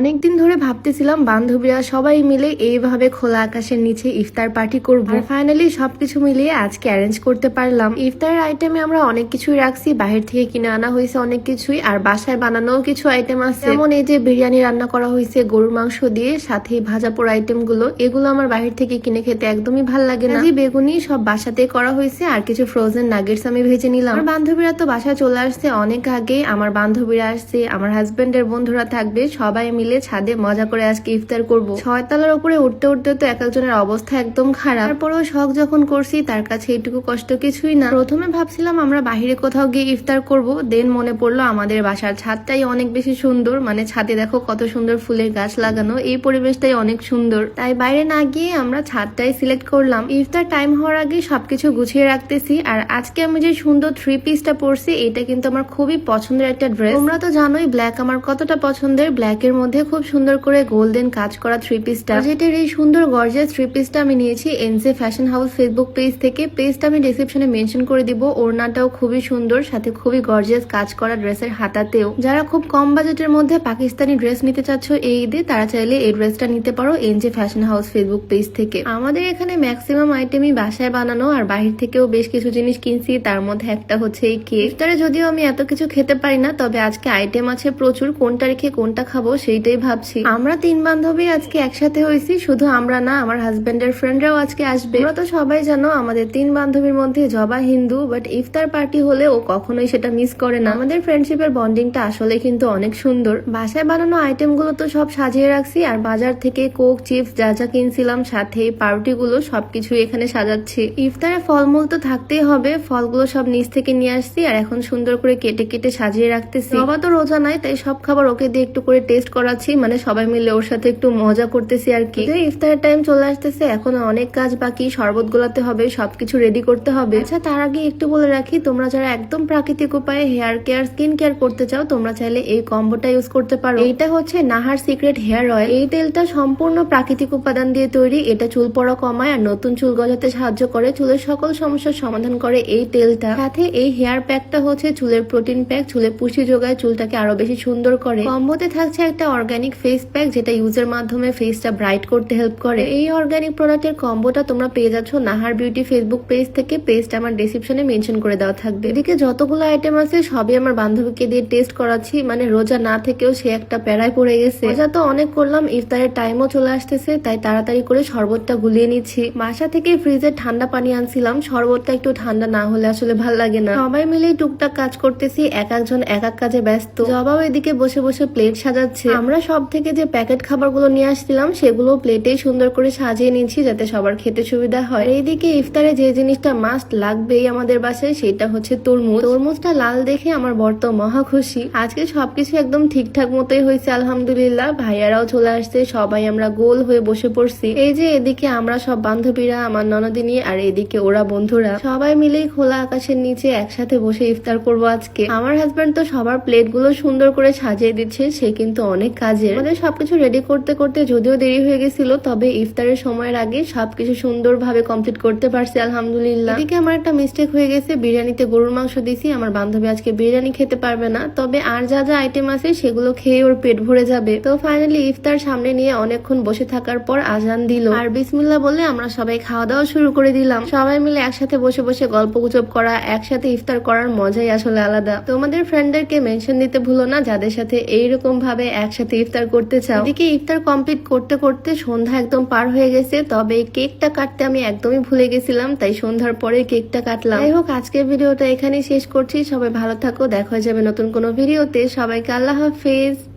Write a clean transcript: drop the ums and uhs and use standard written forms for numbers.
অনেকদিন ধরে ভাবতেছিলাম বান্ধবীরা সবাই মিলে এইভাবে খোলা আকাশের নিচে ইফতার পার্টি করব। আর ফাইনালি সবকিছু মিলিয়ে আজকে অ্যারেঞ্জ করতে পারলাম। ইফতারের আইটেমে আমরা অনেক কিছুই রাখছি, বাহির থেকে কিনে আনা হয়েছে অনেক কিছুই, আর বাসায় বানানো কিছু আইটেম আছে। যেমন এই যে বিরিয়ানি রান্না করা হয়েছে গরুর মাংস দিয়ে, সাথে ভাজা পোড়া আইটেম গুলো, এগুলো আমার বাহির থেকে কিনে খেতে একদমই ভাল লাগে না। বেগুনি সব বাসাতে করা হয়েছে, আর কিছু ফ্রোজেন নাগেটস আমি ভেজে নিলাম। আমার বান্ধবীরা তো বাসায় চলে আসছে অনেক আগে, আমার বান্ধবীরা আসছে, আমার হাজবেন্ডের বন্ধুরা থাকবে, সবাই মিলে ছাদে মজা করে আজকে ইফতার করব। 6 তলার উপরে উঠতে উঠতে তো এক একজনের অবস্থা একদম খারাপ। তারপরেও শখ যখন করছি তার কাছে এইটুকু কষ্ট কিছুই না। প্রথমে ভাবছিলাম আমরা বাহিরে কোথাও গিয়ে ইফতার করব, দেন মনে পড়লো আমাদের বাসার ছাদটাই অনেক বেশি সুন্দর। মানে ছাদে দেখো কত সুন্দর ফুলের গাছ লাগানো, এই পরিবেশটাই অনেক সুন্দর। তাই বাইরে না গিয়ে আমরা ছাদটাই সিলেক্ট করলাম। ইফতার টাইম হওয়ার আগে সবকিছু গুছিয়ে রাখতেছি। আর আজকে আমি যে সুন্দর 3 পিসটা পরছি, এটা কিন্তু আমার খুবই পছন্দের একটা ড্রেস। তোমরা তো জানোই ব্ল্যাক আমার কতটা পছন্দের। ব্ল্যাকের মধ্যে খুব সুন্দর করে গোল্ডেন কাজ করা 3 পিসটা, যেটার এই সুন্দর গর্জিয়াস 3 পিসটা আমি নিয়েছি NJ fashion house Facebook page থেকে। পেজটা আমি ডেসক্রিপশনে মেনশন করে দিব। ওড়নাটাও খুবই সুন্দর, সাথে খুবই গর্জিয়াস কাজ করা ড্রেসের হাতাতেও। যারা খুব কম বাজেটের মধ্যে পাকিস্তানি ড্রেস নিতে চাচ্ছ এই ঈদে, তারা চাইলে এই ড্রেসটা নিতে পারো NJ fashion house Facebook page থেকে। আমাদের এখানে ম্যাক্সিমাম আইটেমই বাসায় বানানো, আর বাহির থেকেও বেশ কিছু জিনিস কিনছি। তার মধ্যে একটা হচ্ছে এই কেক। ইফতারে যদিও আমি এত কিছু খেতে পারি না, তবে আজকে আইটেম আছে প্রচুর, কোনটা রেখে কোনটা খাবো সেইটাই ভাবছি। আমরা 3 বান্ধবী আজকে একসাথে হয়েছি, শুধু আমরা না, আমার হাজবেন্ডের ফ্রেন্ডরাও আজকে আসবে। আমরা তো সবাই জানো আমাদের 3 বান্ধবীর মধ্যে জবা হিন্দু, বাট ইফতার পার্টি হলে ও কখনোই সেটা মিস করে না। আমাদের ফ্রেন্ডশিপের বন্ডিংটা আসলে কিন্তু অনেক সুন্দর। বাসায় বানানো আইটেম গুলো তো সব সাজিয়ে রাখছি, আর বাজার থেকে কোক চিপস যা যা কিনছিলাম, সাথে পাউরুটি গুলো সবকিছু এখানে সাজাচ্ছি। ইফতারে ফলমূল তো থাকতেই হবে, ফলগুলো সব নিচ থেকে নিয়ে আসছি, আর এখন সুন্দর করে কেটে কেটে সাজিয়ে রাখতেছি। জবা তো রোজা নাই, তাই সব খাবার ওকে দিয়ে একটু করে টেস্ট করাচ্ছি, মানে সবাই মিলে ওর সাথে একটু মজা করতেছি আর কি। ইফতারের টাইম চলে আসতেছে, এখন অনেক কাজ বাকি, শরবত গোলাতে হবে, সবকিছু রেডি করতে হবে। আচ্ছা, তার আগে একটু বলে রাখি, তোমরা যারা একদম প্রাকৃতিক উপায়ে হেয়ার কেয়ার স্কিন কেয়ার করতে চাও, তোমরা চাইলে এই কম্বোটা ইউজ করতে পারো। এইটা হচ্ছে নাহার সিক্রেট হেয়ার অয়েল। এই তেলটা সম্পূর্ণ প্রাকৃতিক উপাদান দিয়ে তৈরি। এটা চুল পড়া কমায় আর নতুন চুল গজাতে সাহায্য করে, চুলের সকল সমস্যার সমাধান করে এই তেলটা। সাথে এই হেয়ার প্যাকটা হচ্ছে চুলের প্রোটিন প্যাক, চুলে পুষ্টি যোগায়, চুলটাকে আরো বেশি সুন্দর করে। কম্বোতে থাকছে একটা অর্গানিক ফেস প্যাক, যেটা ইউজের মাধ্যমে ফেসটা ব্রাইট করতে হেল্প করে। এই অর্গানিক প্রোডাক্টের কম্বোটা তোমরা পেয়ে যাচ্ছ নাহার বিউটি ফেসবুক পেজ থেকে। পেজটা আমার ডেসক্রিপশনে মেনশন করে দেওয়া থাকবে। এদিকে যতগুলো আইটেম আছে সবই আমার বান্ধবীকে দিয়ে টেস্ট করাচ্ছি, মানে রোজা না থেকেও সে একটা প্যারায় পড়ে গেছে। রোজা তো অনেক করলাম, ইফতারের টাইমও চলে আসতেছে, তাই তাড়াতাড়ি করে শরবতটা গুলিয়ে নিচ্ছি। বাসা থেকে ফ্রিজে ঠান্ডা পানি আনছিলাম, শরবতটা একটু ঠান্ডা না হলে আসলে ভাল লাগে না। সবাই মিলেই টুকটাক কাজ করতেছি, এক একজন এক এক কাজে ব্যস্ত। জবাও এদিকে বসে বসে প্লেট সাজাচ্ছে। আমরা সব থেকে যে প্যাকেট খাবারগুলো নিয়ে আসছিলাম সেগুলো প্লেটেই সুন্দর করে সাজিয়ে নিচ্ছি, যাতে সবার খেতে সুবিধা হয়। এইদিকে ইফতারে যে জিনিসটা মাস্ট লাগবেই আমাদের বাসায়, সেটা হচ্ছে তরমুজ। তরমুজটা লাল দেখে আমার বর তো মহা খুশি। আজকে সবকিছু একদম ঠিকঠাক মতোই হয়েছে আলহামদুলিল্লাহ। ভাইয়ারাও চলে আসছে, সবাই আমরা গোল হয়ে বসে পড়ছি। এই যে এদিকে আমরা সব বান্ধবীরা, আমার ননদিনী, আর এদিকে ওরা বন্ধুরা, সবাই মিলেই খোলা আকাশের নিচে একসাথে বসে ইফতার করবো আজকে। আমার হাজবেন্ড তো সবার প্লেট গুলো সুন্দর করে সাজিয়ে দিচ্ছে, সে কিন্তু অনেক কাজের। আমাদের সবকিছু রেডি করতে করতে যদিও দেরি হয়ে গেছিল, তবে ইফতারের সময়ের আগে সবকিছু সুন্দরভাবে কমপ্লিট করতে পারছি আলহামদুলিল্লাহ। এদিকে আমার একটা মিস্টেক হয়ে গেছে, বিরিয়ানিতে গরুর মাংস দিছি। আমার বান্ধবী আজকে বিরিয়ানি খেতে পারবে না, তবে আর যা যা আইটেম আছে সেগুলো খেয়ে ওর পেট ভরে যাবে। তো ফাইনালি ইফতার সামনে নিয়ে অনেকক্ষণ বসে থাকার পর আজান দিল, আর বিসমিল্লাহ বলে আমরা সবাই খাওয়া দাওয়া শুরু করে দিলাম। সবাই মিলে একসাথে বসে বসে গল্প গুজব করা, একসাথে ইফতার করার মজাই আসলে আলাদা। তোমাদের ফ্রেন্ডদেরকে মেনশন দিতে ভুলো না যাদের সাথে এইরকম ভাবে একসাথে ইফতার করতে চাও। এদিকে ইফতার কমপ্লিট করতে করতে সন্ধ্যা একদম পার হয়ে গেছে, তবে কেকটা কাটতে আমি একদমই ভুলে গেছিলাম, তাই সন্ধ্যার পরে কেকটা কাটলাম। যাই হোক, আজকের ভিডিওটা এখানেই শেষ করছি। সবাই ভালো থাকো, দেখা হয়ে যাবে নতুন কোনো ভিডিওতে। সবাইকে আল্লাহ হাফেজ।